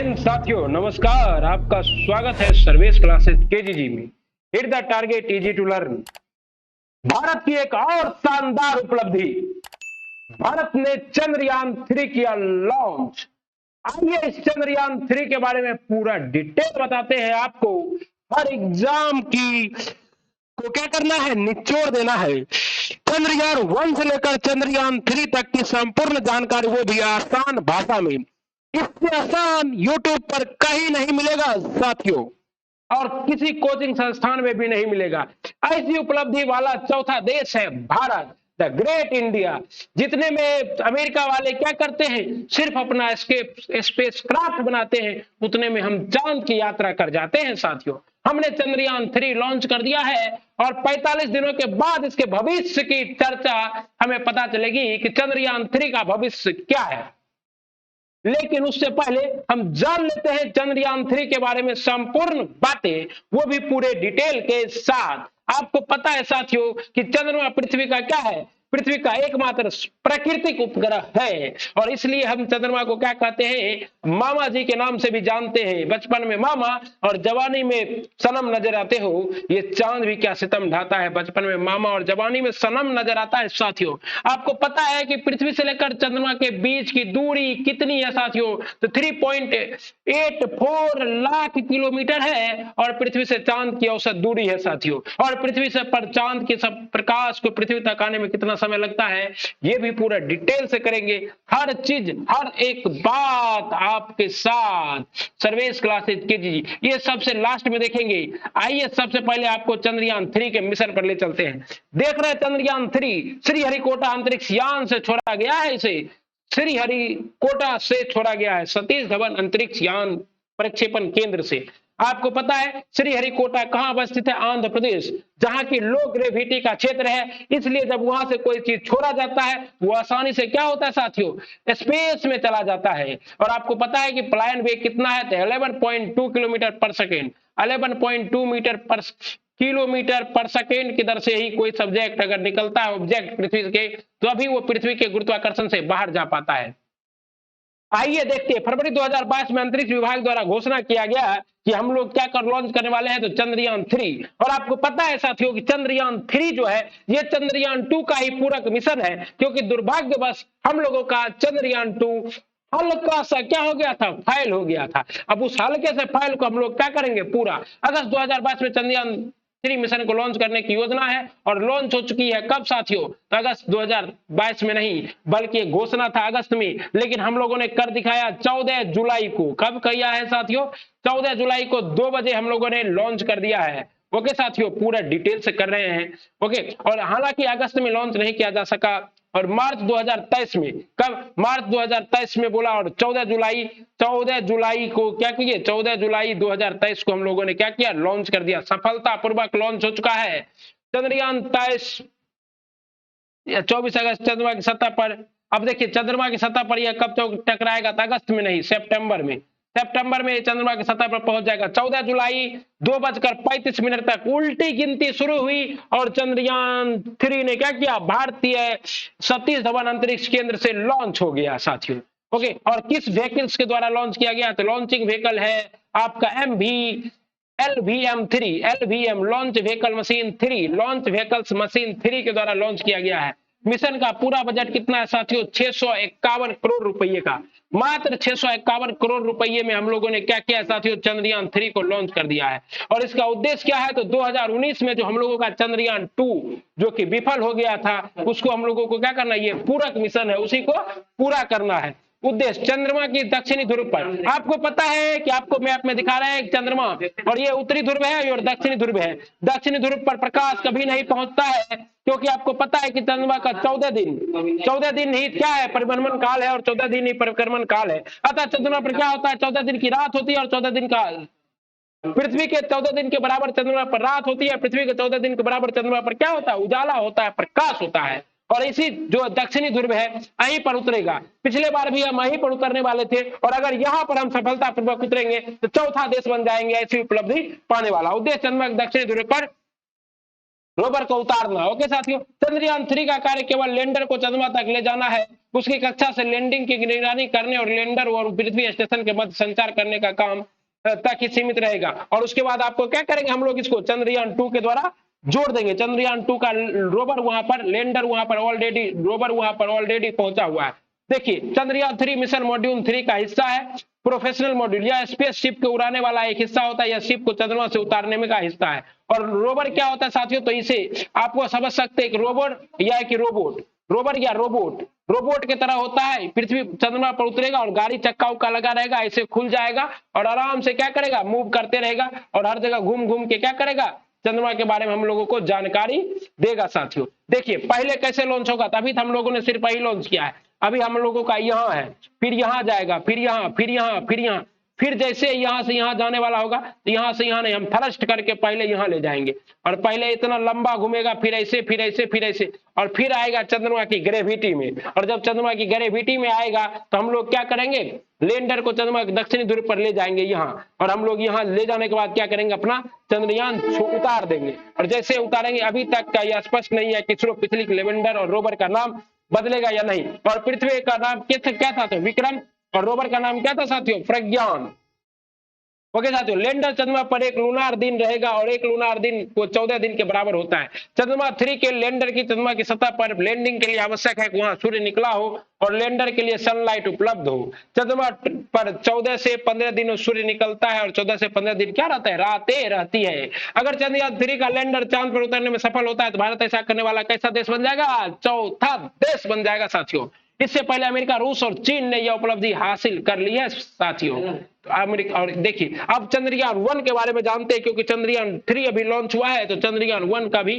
हिंद साथियों, नमस्कार। आपका स्वागत है सर्विस क्लासेस केजीजी में। Hit the target, easy to learn. Bharat की एक और शानदार उपलब्धि, भारत ने चंद्रयान 3 किया लॉन्च। आइए इस चंद्रयान 3 के बारे में पूरा डिटेल बताते हैं आपको। हर एग्जाम की को क्या करना है, निचोड़ देना है। चंद्रयान 1 से लेकर चंद्रयान 3 तक की संपूर्ण जानकारी, वो भी आसान भाषा में। इससे आसान यूट्यूब पर कहीं नहीं मिलेगा साथियों, और किसी कोचिंग संस्थान में भी नहीं मिलेगा। ऐसी उपलब्धि वाला चौथा देश है भारत, द ग्रेट इंडिया। जितने में अमेरिका वाले क्या करते हैं, सिर्फ अपना स्पेस क्राफ्ट बनाते हैं, उतने में हम चांद की यात्रा कर जाते हैं साथियों। हमने चंद्रयान 3 लॉन्च कर दिया है और 45 दिनों के बाद इसके भविष्य की चर्चा हमें पता चलेगी कि चंद्रयान 3 का भविष्य क्या है। लेकिन उससे पहले हम जान लेते हैं चंद्रयान 3 के बारे में संपूर्ण बातें, वो भी पूरे डिटेल के साथ। आपको पता है साथियों कि चंद्रमा पृथ्वी का क्या है, पृथ्वी का एकमात्र प्राकृतिक उपग्रह है, और इसलिए हम चंद्रमा को क्या कहते हैं, मामा जी के नाम से भी जानते हैं। बचपन में मामा और जवानी में सनम नजर आते हो। ये चांद भी क्या सितम ढाता है, बचपन में मामा और जवानी में सनम नजर आता है साथियों। आपको पता है कि पृथ्वी से लेकर चंद्रमा के बीच की दूरी कितनी है साथियों, तो 3.84 लाख किलोमीटर है, और पृथ्वी से चांद की औसत दूरी है साथियों। और पृथ्वी से पर चांद के सब प्रकाश को पृथ्वी तक आने में कितना समय लगता है, ये भी पूरा डिटेल से करेंगे। हर चीज, हर एक बात आपके साथ सर्वेश क्लासेस केजीजी, ये सबसे लास्ट में देखेंगे। आइए सबसे पहले आपको चंद्रयान 3 के मिशन पर ले चलते हैं। देख रहे हैं चंद्रयान 3 श्रीहरिकोटा अंतरिक्ष यान से छोड़ा गया है। इसे श्रीहरिकोटा से छोड़ा गया है, सतीश धवन अंतरिक्ष यान प्रक्षेपण केंद्र से। आपको पता है श्रीहरिकोटा कहां अवस्थित है, आंध्र प्रदेश, जहां की लो ग्रेविटी का क्षेत्र है। इसलिए जब वहां से कोई चीज छोड़ा जाता है, वो आसानी से क्या होता है साथियों, स्पेस में चला जाता है। और आपको पता है कि पलायन वेग कितना है, तो 11.2 किलोमीटर पर सेकेंड, 11.2 मीटर पर किलोमीटर पर सेकेंड की दर से ही कोई सब्जेक्ट अगर निकलता है, ऑब्जेक्ट पृथ्वी के, तो अभी वो पृथ्वी के गुरुत्वाकर्षण से बाहर जा पाता है। आइए देखते हैं, फरवरी 2022 में अंतरिक्ष विभाग द्वारा घोषणा किया गया कि हम लोग क्या कर लॉन्च करने वाले हैं, तो चंद्रयान 3। और आपको पता है साथियों कि चंद्रयान 3 जो है, ये चंद्रयान 2 का ही पूरक मिशन है, क्योंकि दुर्भाग्यवश हम लोगों का चंद्रयान 2 हल्का सा क्या हो गया था, फाइल हो गया था। अब उस हल्के से फाइल को हम लोग क्या करेंगे, पूरा अगस्त 2022 में चंद्रयान 3 मिशन को लॉन्च करने की योजना है, और लॉन्च हो चुकी है कब साथियों, तो अगस्त 2022 में नहीं, बल्कि घोषणा था अगस्त में, लेकिन हम लोगों ने कर दिखाया 14 जुलाई को। कब किया है साथियों, 14 जुलाई को 2 बजे हम लोगों ने लॉन्च कर दिया है। ओके साथियों, पूरा डिटेल से कर रहे हैं। ओके, और हालांकि अगस्त में लॉन्च नहीं किया जा सका, और मार्च 2023 में, कब, मार्च 2023 में बोला, और 14 जुलाई को क्या किए, 14 जुलाई 2023 को हम लोगों ने क्या किया, लॉन्च कर दिया। सफलतापूर्वक लॉन्च हो चुका है चंद्रयान 23 या 24 अगस्त चंद्रमा की सतह पर। अब देखिए चंद्रमा की सतह पर यह कब तक टकराएगा, तो अगस्त में नहीं, सितंबर में चंद्रमा की सतह पर पहुंच जाएगा। 14 जुलाई 2:35 तक उल्टी गिनती शुरू हुई, और चंद्रयान 3 ने क्या किया, भारतीय सतीश धवन अंतरिक्ष केंद्र से लॉन्च हो गया साथियों। ओके, और किस व्हीकल्स के द्वारा लॉन्च किया गया, तो लॉन्चिंग व्हीकल है आपका LVM launch vehicle machine 3, launch vehicles machine 3 के द्वारा लॉन्च किया गया है। मिशन का पूरा बजट कितना है साथियों, 651 करोड़ रुपए का। मात्र 651 करोड़ रुपए में हम लोगों ने क्या किया साथियों, चंद्रयान 3 को लॉन्च कर दिया है। और इसका उद्देश्य क्या है, तो 2019 में जो हम लोगों का चंद्रयान 2 जो कि विफल हो गया था, उसको हम लोगों को क्या करना है, ये पूरक मिशन है, उसी को पूरा करना है। उद्देश्य चंद्रमा की दक्षिणी ध्रुव पर, आपको पता है कि आपको मैप में दिखा रहे हैं चंद्रमा, और ये उत्तरी ध्रुव है और दक्षिणी ध्रुव है। दक्षिणी ध्रुव पर प्रकाश कभी नहीं पहुंचता है, क्योंकि आपको पता है कि चंद्रमा का 14 दिन ही क्या है, परिभ्रमण काल है, और 14 दिन ही परिक्रमण काल है। अतः चंद्रमा पर क्या होता है, 14 दिन की रात होती है, और 14 दिन का, पृथ्वी के 14 दिन के बराबर चंद्रमा पर रात होती है, पृथ्वी के 14 दिन के बराबर चंद्रमा पर क्या होता है, उजाला होता है, प्रकाश होता है। और इसी जो दक्षिणी ध्रुव है, यहीं पर उतरेगा। पिछले बार भी हम यहीं पर उतरने वाले थे, और अगर यहाँ पर हम सफलतापूर्वक उतरेंगे तो चौथा देश बन जाएंगे ऐसी उपलब्धि पाने वाला। उद्देश्य चंद्रमा के दक्षिणी ध्रुव पर रोवर को उतारना। ओके साथियों, चंद्रयान 3 का कार्य केवल लैंडर को चंद्रमा तक ले जाना है, उसकी कक्षा से लैंडिंग की निगरानी करने और लैंडर और पृथ्वी स्टेशन के मध्य संचार करने का काम तक ही सीमित रहेगा। और उसके बाद आपको क्या करेंगे, हम लोग इसको चंद्रयान 2 के द्वारा जोड़ देंगे। चंद्रयान 2 का रोवर वहां पर, लैंडर वहां पर ऑलरेडी, रोवर वहां पर ऑलरेडी पहुंचा हुआ है। देखिए चंद्रयान 3 मिशन मॉड्यूल 3 का हिस्सा है। प्रोफेशनल मॉड्यूल या स्पेस शिप के उड़ाने वाला एक हिस्सा होता है, या शिप को चंद्रमा से उतारने में का हिस्सा है। और रोवर क्या होता है साथियों, तो इसे आपको समझ सकते हैं, एक रोवर या एक रोबोट, रोवर या रोबोट, रोबोट की तरह होता है। पृथ्वी चंद्रमा पर उतरेगा और गाड़ी चक्का उक्का लगा रहेगा, ऐसे खुल जाएगा और आराम से क्या करेगा, मूव करते रहेगा और हर जगह घूम घूम के क्या करेगा, चंद्रमा के बारे में हम लोगों को जानकारी देगा। साथियों देखिए पहले कैसे लॉन्च होगा, तभी तो हम लोगों ने सिर्फ वही लॉन्च किया है। अभी हम लोगों का यहाँ है, फिर यहाँ जाएगा, फिर यहाँ, फिर यहाँ, फिर यहाँ, फिर जैसे यहाँ से यहाँ जाने वाला होगा तो यहाँ से यहाँ नहीं, हम थ्रस्ट करके पहले यहाँ ले जाएंगे और पहले इतना लंबा घूमेगा, फिर ऐसे, फिर ऐसे, फिर ऐसे, और फिर आएगा चंद्रमा की ग्रेविटी में। और जब चंद्रमा की ग्रेविटी में आएगा तो हम लोग क्या करेंगे, लैंडर को चंद्रमा के दक्षिणी ध्रुव पर ले जाएंगे यहाँ, और हम लोग यहाँ ले जाने के बाद क्या करेंगे, अपना चंद्रयान उतार देंगे। और जैसे उतारेंगे, अभी तक का यह स्पष्ट नहीं है कि इसरो पिछली लैंडर और रोवर का नाम बदलेगा या नहीं। और पृथ्वी का नाम क्या था, तो विक्रम, और रोवर का नाम क्या था साथियों, प्रज्ञान। ओके साथियों, लैंडर चंद्रमा पर एक लूनार दिन रहेगा और एक लूनार दिन को 14 दिन के बराबर होता है। चंद्रमा 3 के लैंडर की चंद्रमा की सतह पर लैंडिंग के लिए आवश्यक है कि वहां सूर्य निकला हो और लैंडर के लिए सनलाइट उपलब्ध हो। चंद्रमा पर 14 से 15 दिन सूर्य निकलता है और 14 से 15 दिन क्या रहता है, रातें रहती है। अगर चंद्रयान 3 का लैंडर चांद पर उतरने में सफल होता है तो भारत ऐसा करने वाला कैसा देश बन जाएगा, चौथा देश बन जाएगा साथियों। इससे पहले अमेरिका, रूस और चीन ने यह उपलब्धि हासिल कर ली है साथियों। तो अमेरिका, और देखिए अब चंद्रयान 1 के बारे में जानते हैं, क्योंकि चंद्रयान 3 अभी लॉन्च हुआ है तो चंद्रयान 1 का भी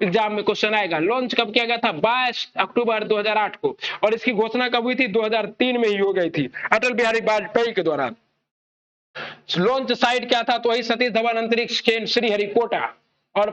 एग्जाम में क्वेश्चन आएगा। लॉन्च कब किया गया था, 22 अक्टूबर 2008 को, और इसकी घोषणा कब हुई थी, 2003 में ही हो गई थी, अटल बिहारी वाजपेयी के द्वारा। लॉन्च साइट क्या था, तो वही सतीश धवन अंतरिक्ष केंद्र श्रीहरिकोटा। और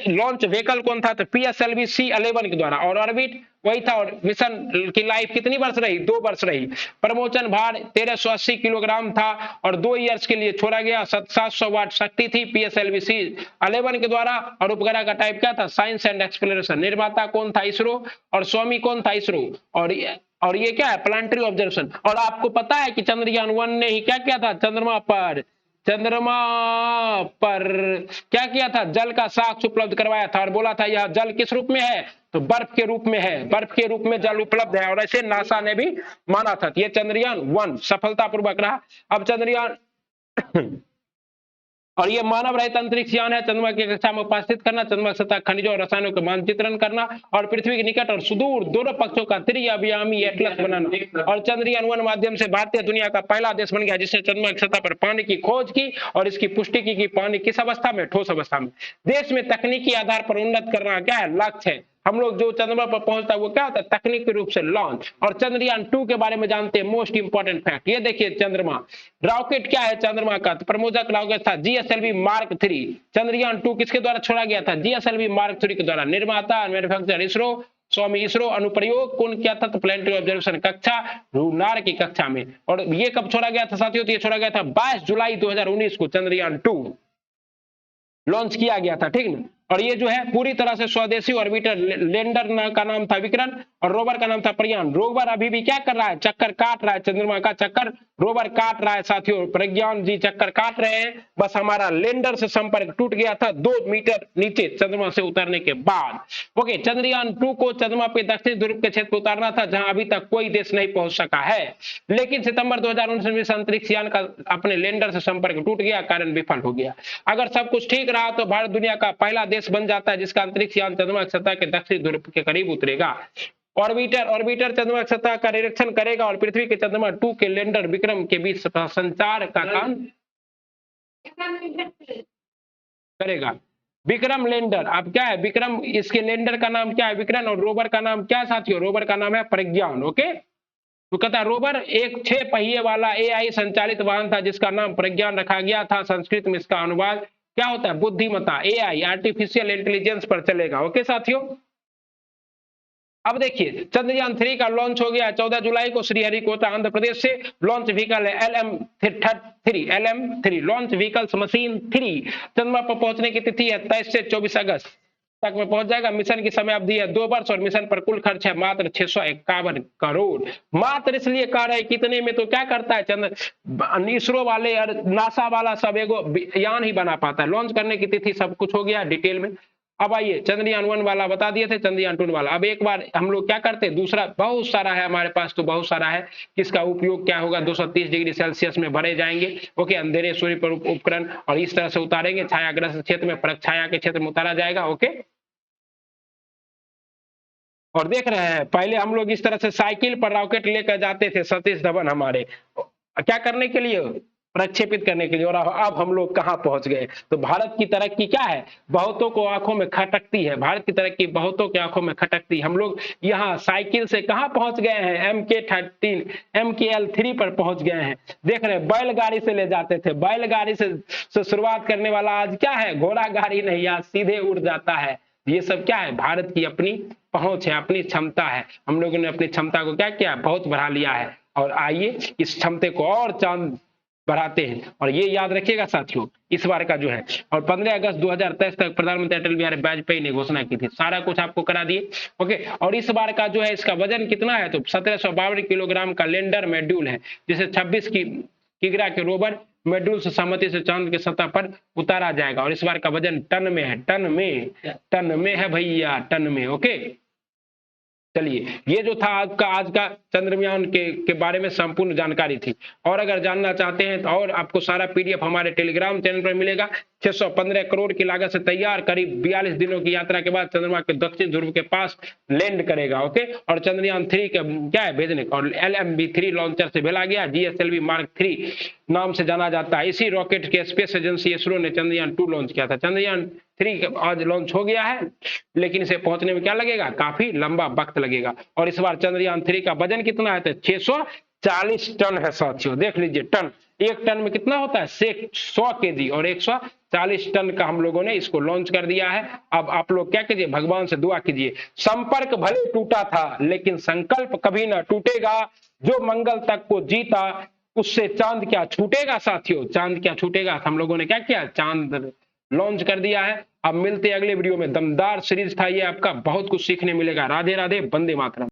लॉन्च व्हीकल कौन था, तो PSLV C11 के द्वारा। और ऑर्बिट वही था। और मिशन की लाइफ कितनी वर्ष रही, 2 वर्ष रही। प्रमोचन भार 1380 किलोग्राम था और 2 ईयर्स के लिए छोड़ा गया। 700 वाट शक्ति थी PSLV C11 के द्वारा। और उपग्रह का टाइप क्या था, साइंस एंड एक्सप्लोरेशन। निर्माता कौन था, इसरो। और स्वामी कौन था, इसरो। और ये क्या है, प्लानिटरी ऑब्जर्वेशन। और आपको पता है कि चंद्रयान 1 ने ही क्या किया था, चंद्रमा पर क्या किया था, जल का साक्ष्य उपलब्ध करवाया था और बोला था यह जल किस रूप में है, तो बर्फ के रूप में है, बर्फ के रूप में जल उपलब्ध है। और ऐसे नासा ने भी माना था। ये चंद्रयान 1 सफलतापूर्वक रहा। अब चंद्रयान और ये मानव रहित अंतरिक्ष यान है। चंद्रमा की कक्षा में उपस्थित करना, चंद्रमा की सतह, खनिजों और रसायनों का मानचित्रण करना और पृथ्वी के निकट और सुदूर दोनों पक्षों का त्रिआयामी एटलस बनाना। और चंद्रयान 1 माध्यम से भारतीय दुनिया का पहला देश बन गया जिसने चंद्रमा की सतह पर पानी की खोज की और इसकी पुष्टि की कि पानी किस अवस्था में, ठोस अवस्था में। देश में तकनीकी आधार पर उन्नत करना क्या है, लक्ष्य है। हम लोग जो चंद्रमा पर पहुंचता है वो क्या होता है, तकनीकी रूप से लॉन्च। और चंद्रयान 2 के बारे में जानते हैं, मोस्ट इंपोर्टेंट फैक्ट। ये देखिए चंद्रमा रॉकेट क्या है चंद्रमा का, तो प्रमोदक रॉकेट था GSLV Mark 3। चंद्रयान 2 किसके द्वारा छोड़ा गया था, GSLV Mark 3 के द्वारा। निर्माता मैन्युफैक्चरर इसरो, स्वामी इसरो। अनुप्रयोग कौन किया था, तो प्लानिटरी ऑब्जर्वेशन कक्षा, लूनार की कक्षा में। और ये कब छोड़ा गया था साथियों, तो ये छोड़ा गया था 22 जुलाई 2019 को चंद्रयान 2 लॉन्च किया गया था, ठीक ना। और ये जो है पूरी तरह से स्वदेशी ऑर्बिटर। लैंडर का नाम था विक्रम और रोवर का नाम था प्रज्ञान। रोवर अभी भी क्या कर रहा है, चक्कर काट रहा है, चंद्रमा का चक्कर रोवर काट रहा है साथियों। प्रज्ञान जी चक्कर काट रहे हैं। बस हमारा लैंडर से संपर्क टूट गया था 2 मीटर नीचे चंद्रमा से उतरने के बाद। ओके, चंद्रयान 2 को चंद्रमा पे दक्षिण ध्रुव के क्षेत्र पर उतारना था जहां अभी तक कोई देश नहीं पहुंच सका है। लेकिन सितंबर 2019 में अंतरिक्ष यान का अपने लैंडर से संपर्क टूट गया, कारण विफल हो गया। अगर सब कुछ ठीक रहा तो भारत दुनिया का पहला देश बन जाता है जिसका अंतरिक्ष यान चंद्रमा की सतह के दक्षिणी ध्रुव के करीब उतरेगा। ऑर्बिटर चंद्रमा की सतह का निरीक्षण करेगा और पृथ्वी के चंद्रमा 2 के लैंडर विक्रम के बीच संचार का काम करेगा। विक्रम लैंडर, अब क्या है विक्रम, इसके लैंडर का नाम क्या है विक्रम, और रोवर का नाम क्या है साथियों, रोवर का नाम है प्रज्ञान। ओके, तो कहता है रोवर एक 6 पहिए वाला AI संचालित वाहन था जिसका नाम प्रज्ञान रखा गया था। संस्कृत में इसका अनुवाद क्या होता है, बुद्धिमत्ता, AI, आर्टिफिशियल इंटेलिजेंस पर चलेगा। ओके साथियों, अब देखिए चंद्रयान 3 का लॉन्च हो गया 14 जुलाई को श्रीहरिकोटा आंध्र प्रदेश से। लॉन्च व्हीकल है LM3 लॉन्च व्हीकल्स मशीन 3। चंद्रमा पर पहुंचने की तिथि है 23 से 24 अगस्त तक में पहुंच जाएगा। मिशन की समय अवधि है 2 वर्ष और मिशन पर कुल खर्च है मात्र 651 करोड़। मात्र इसलिए कह रहे हैं कितने में, तो क्या करता है चंद्र इसरो वाले और नासा वाला सब एगो यान ही बना पाता है। लॉन्च करने की तिथि सब कुछ हो गया डिटेल में। अब आइए चंद्रयान 1 वाला बता दिए थे, चंद्रयान 2 वाला अब एक बार हम लोग क्या करते हैं, दूसरा बहुत सारा है हमारे पास, तो बहुत सारा है, किसका उपयोग क्या होगा, 230 डिग्री सेल्सियस में भरे जाएंगे। ओके, अंधेरे सूर्य पर उपकरण और इस तरह से उतारेंगे, छायाग्रस्त क्षेत्र में प्रक्षाया के क्षेत्र में उतारा जाएगा। ओके, और देख रहे हैं पहले हम लोग इस तरह से साइकिल पर रॉकेट लेकर जाते थे, सतीश धवन हमारे क्या करने के लिए, प्रक्षेपित करने के लिए। और अब हम लोग कहां पहुंच गए। तो भारत की तरक्की क्या है, बहुतों को आंखों में खटकती है, भारत की तरक्की बहुतों की आंखों में खटकती है। हम लोग यहाँ साइकिल से कहां पहुंच गए हैं, MK13 MKL3 पर पहुंच गए हैं। देख रहे हैं बैलगाड़ी से ले जाते थे, बैलगाड़ी से शुरुआत करने वाला आज क्या है, घोड़ा गाड़ी नहीं, आज सीधे उड़ जाता है। ये सब क्या है, भारत की अपनी पहुंच है, अपनी क्षमता है। हम लोगों ने अपनी क्षमता को क्या किया, बहुत बढ़ा लिया है। और आइए इस क्षमता को और चांद बढ़ाते हैं। और ये याद रखिएगा साथियों, इस बार का जो है, और 15 अगस्त 2023 तक प्रधानमंत्री अटल बिहारी वाजपेयी ने घोषणा की थी, सारा कुछ आपको करा दिए। ओके, और इस बार का जो है इसका वजन कितना है, तो 1752 किलोग्राम का लैंडर मॉड्यूल है, जिसे 26 किग्रा के रोवर मॉड्यूल से सहमति से चांद की सतह पर उतारा जाएगा। और इस बार का वजन टन में है, टन में है भैया, टन में। ओके, चलिए ये जो था आज का चंद्रयान के बारे में संपूर्ण जानकारी थी। और अगर जानना चाहते हैं तो और आपको सारा PDF हमारे टेलीग्राम चैनल पर मिलेगा। 615 करोड़ की लागत से तैयार, करीब 42 दिनों की यात्रा के बाद चंद्रमा के दक्षिण ध्रुव के पास लैंड करेगा। ओके, और चंद्रयान 3 का क्या है, भेजने और LMB3 लॉन्चर से भेजा गया, GSLV Mark 3 नाम से जाना जाता है। इसी रॉकेट के स्पेस एजेंसी इसरो ने चंद्रयान 2 लॉन्च किया था। चंद्रयान 3 आज लॉन्च हो गया है, लेकिन इसे पहुंचने में क्या लगेगा, काफी लंबा वक्त लगेगा। और इस बार चंद्रयान 3 का वजन कितना है, तो 640 टन है साथियों। देख लीजिए टन, एक टन में कितना होता है, 100 kg, और 140 टन का हम लोगों ने इसको लॉन्च कर दिया है। अब आप लोग क्या कीजिए, भगवान से दुआ कीजिए। संपर्क भले टूटा था लेकिन संकल्प कभी ना टूटेगा, जो मंगल तक को जीता उससे चांद क्या छूटेगा साथियों, चांद क्या छूटेगा। हम लोगों ने क्या किया, चांद लॉन्च कर दिया है। अब मिलते हैं अगले वीडियो में, दमदार सीरीज था ये आपका, बहुत कुछ सीखने मिलेगा। राधे राधे, वंदे मातरम।